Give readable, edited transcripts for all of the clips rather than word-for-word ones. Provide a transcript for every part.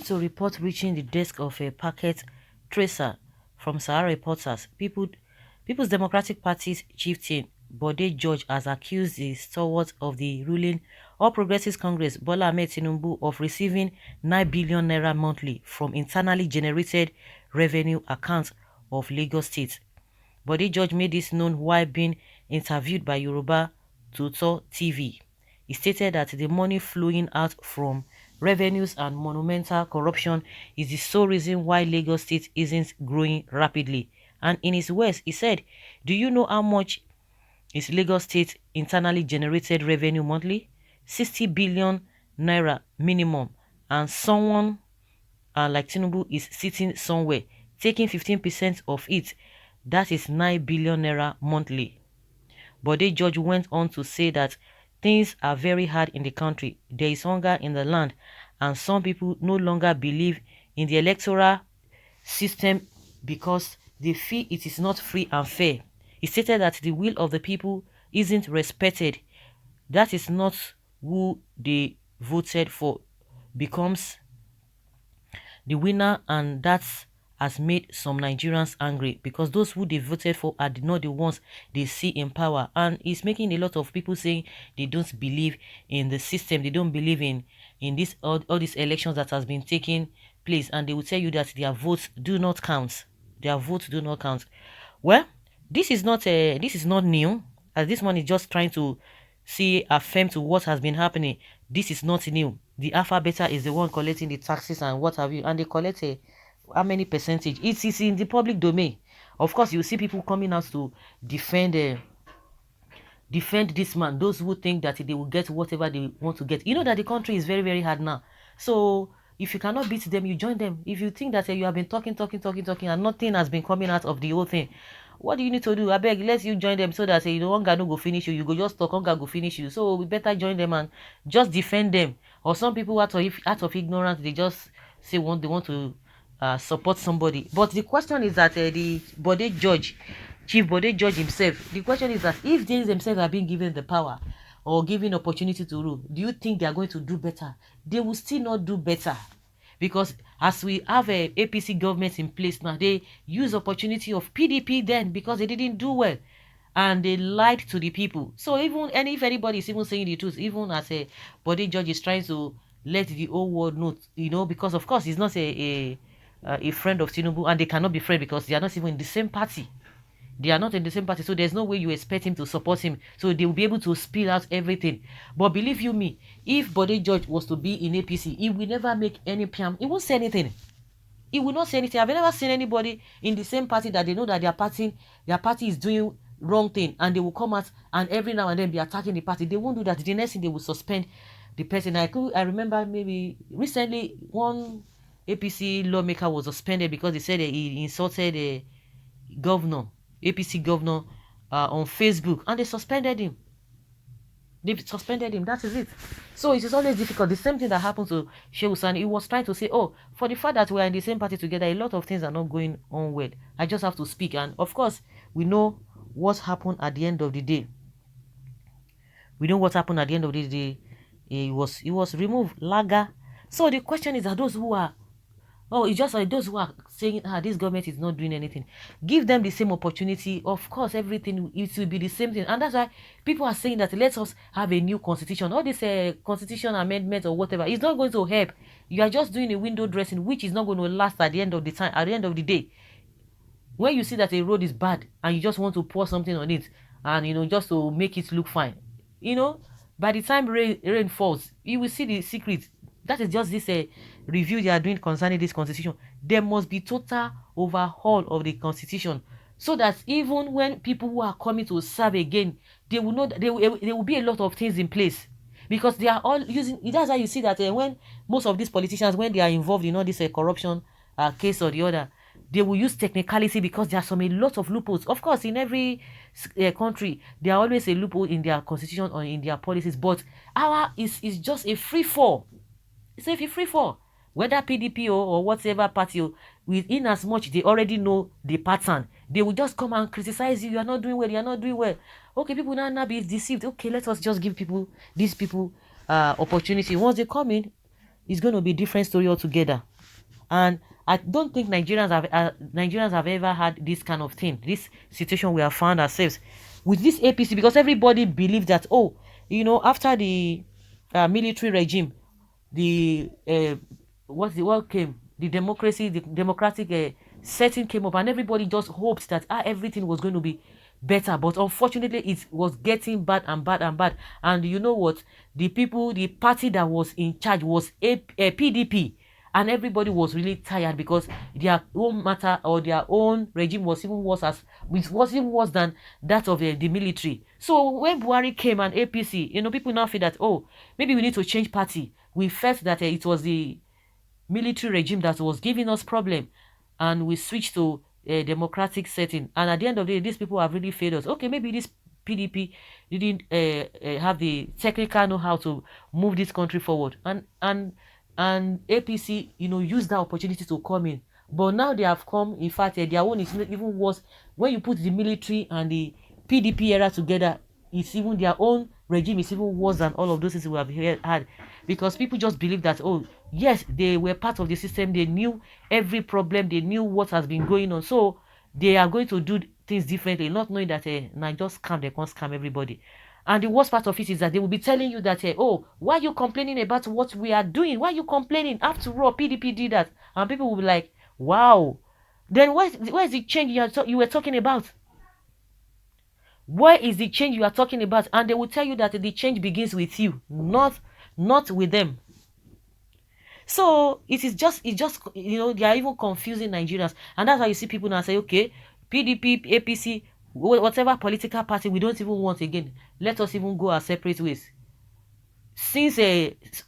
to report reaching the desk of a packet tracer from Sahara reporters, People's Democratic Party's chieftain Bode George has accused the stalwart of the ruling All Progressives Congress, Bola Ahmed Tinubu, of receiving 9 billion naira monthly from internally generated revenue accounts of Lagos State. Bode George made this known while being interviewed by Yoruba Tutor TV. He stated that the money flowing out from revenues and monumental corruption is the sole reason why Lagos State isn't growing rapidly. And in his words, he said, "Do you know how much is Lagos State internally generated revenue monthly? 60 billion naira minimum. And someone like Tinubu is sitting somewhere, taking 15% of it. That is 9 billion naira monthly." Bode George went on to say that things are very hard in the country. There is hunger in the land, and some people no longer believe in the electoral system because they feel it is not free and fair. He stated that the will of the people isn't respected. That is not who they voted for becomes the winner, and that has made some Nigerians angry because those who they voted for are not the ones they see in power. And it's making a lot of people saying they don't believe in the system, they don't believe in this all these elections that has been taking place, and they will tell you that their votes do not count. Their votes do not count. Well, this is not new, as this one is just trying to affirm to what has been happening. This is not new. The Alpha Beta is the one collecting the taxes and what have you, and they collect how many percentage. It is in the public domain. Of course, you see people coming out to defend this man, those who think that they will get whatever they want to get. You know that the country is very, very hard now. So if you cannot beat them, you join them. If you think that you have been talking and nothing has been coming out of the whole thing, what do you need to do? I beg, let you join them so that the hunger no go finish you. You go just talk, hunger go finish you. So we better join them and just defend them. Or some people out of ignorance, they just say they want to support somebody. But the question is that the Bode George, Chief Bode George himself, the question is that if they themselves are being given the power or given opportunity to rule, do you think they are going to do better? They will still not do better. Because as we have a APC government in place now, they use opportunity of PDP then because they didn't do well and they lied to the people. So if anybody is even saying the truth, even as a Bode George is trying to let the whole world know, because of course he's not a friend of Tinubu, and they cannot be friends because they are not even in the same party. They are not in the same party, so there's no way you expect him to support him. So they will be able to spill out everything. But believe you me, if Bode George was to be in APC, he will never make any PM. He won't say anything. He will not say anything. I've never seen anybody in the same party that they know that their party is doing wrong thing, and they will come out and every now and then be attacking the party. They won't do that. The next thing, they will suspend the person. I remember maybe recently one APC lawmaker was suspended because they said he insulted a APC governor on Facebook, and they suspended him. That is it. So it is always difficult. The same thing that happened to Shehu Sani. He was trying to say, oh, for the fact that we are in the same party together, a lot of things are not going on well. I just have to speak. And of course, we know what happened at the end of the day. We know what happened at the end of the day. He was removed. Laga. So the question is that those who are it's just like those who are saying, this government is not doing anything. Give them the same opportunity. Of course, everything, it will be the same thing. And that's why people are saying that let us have a new constitution. All this constitution amendment or whatever is not going to help. You are just doing a window dressing, which is not going to last at the end of the time, at the end of the day. When you see that a road is bad and you just want to pour something on it and, just to make it look fine, by the time rain falls, you will see the secret. That is just this review they are doing concerning this constitution. There must be total overhaul of the constitution so that even when people who are coming to serve again, they will know that there will be a lot of things in place, because they are all using. That's why you see that when most of these politicians, when they are involved in all this corruption case or the other, they will use technicality because there are a lot of loopholes. Of course, in every country, there are always a loophole in their constitution or in their policies, but our is just a free fall. It's a free fall. Whether PDP or whatever party, within as much they already know the pattern, they will just come and criticize you. You are not doing well. You are not doing well. Okay, people now be deceived. Okay, let us just give these people opportunity. Once they come in, it's going to be a different story altogether. And I don't think Nigerians have ever had this kind of thing, this situation we have found ourselves with this APC, because everybody believed that, oh, after the military regime, the what came, the democratic setting came up, and everybody just hoped that everything was going to be better. But unfortunately, it was getting bad and bad and bad. And you know what? The party that was in charge was PDP, and everybody was really tired because their own matter or their own regime was even worse, was even worse than that of the military. So when Buhari came and APC, people now feel that, oh, maybe we need to change party. We felt that it was the military regime that was giving us problem, and we switched to a democratic setting. And at the end of the day, these people have really failed us. Okay, maybe this PDP didn't have the technical know-how to move this country forward, and APC, used that opportunity to come in. But now they have come. In fact, their own is even worse. When you put the military and the PDP era together, it's even their own regime is even worse than all of those things we have had, because people just believe that, oh yes, they were part of the system, they knew every problem, they knew what has been going on, so they are going to do things differently, not knowing that now just scam, they can't scam everybody. And the worst part of it is that they will be telling you that, oh, why are you complaining about what we are doing? Why are you complaining? After all, PDP did that. And people will be like, wow, then where is the change you were talking about? Where is the change you are talking about? And they will tell you that the change begins with you, not with them. So it's just they are even confusing Nigerians. And that's why you see people now say, okay, PDP, APC, whatever political party we don't even want again, let us even go our separate ways. Since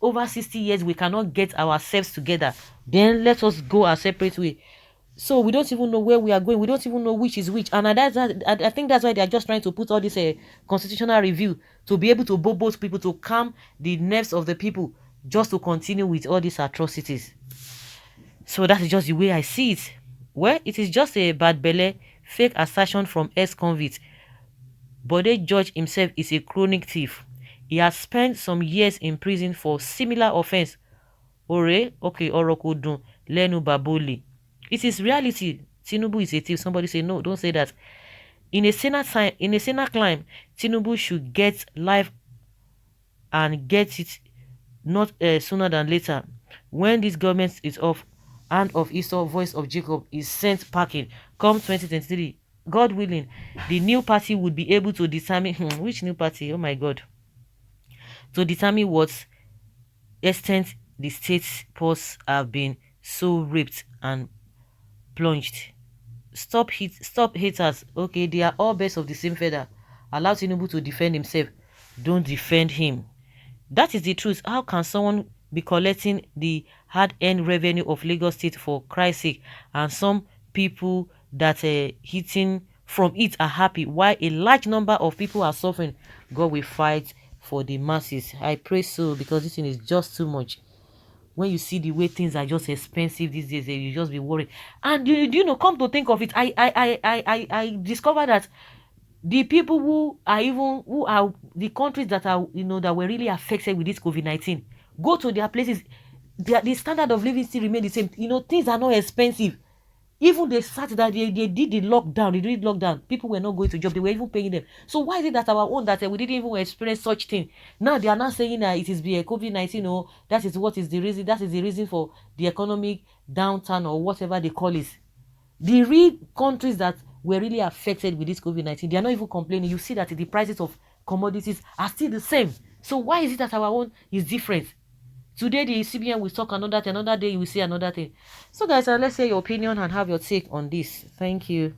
over 60 years we cannot get ourselves together, then let us go our separate way. So we don't even know where we are going. We don't even know which is which. And I think that's why they are just trying to put all this constitutional review to be able to both people, to calm the nerves of the people, just to continue with all these atrocities. So that is just the way I see it. Well, it is just a bad belly, fake assertion from ex-convict. Bode George himself is a chronic thief. He has spent some years in prison for similar offense. Ore, okay, Orokodun, Lenu Baboli. It is reality. Tinubu is a thief. Somebody say no, don't say that. In a Senate climb, Tinubu should get life and get it not sooner than later. When this government is off, hand of Esau, voice of Jacob is sent packing. Come 2023, God willing, the new party would be able to determine which new party? Oh my God! To determine what extent the state's purse have been so raped and plunged. Stop haters. Okay, they are all birds of the same feather. Allow Tinubu to defend himself. Don't defend him. That is the truth. How can someone be collecting the hard-earned revenue of Lagos State for Christ's sake, and some people that are hitting from it are happy, while a large number of people are suffering? God will fight for the masses. I pray so, because this thing is just too much. When you see the way things are just expensive these days, you just be worried. And come to think of it, I discovered that the people who are the countries that are that were really affected with this COVID-19, go to their places, the standard of living still remain the same. Things are not expensive. Even they started that they did the lockdown. They did lockdown. People were not going to job. They were even paying them. So why is it that our own that we didn't even experience such thing? Now they are not saying that it is the COVID-19. No, that is what is the reason. That is the reason for the economic downturn or whatever they call it. The real countries that were really affected with this COVID-19, they are not even complaining. You see that the prices of commodities are still the same. So why is it that our own is different? Today the CBN will talk another thing, another day you will see another thing. So guys, let's hear your opinion and have your take on this. Thank you.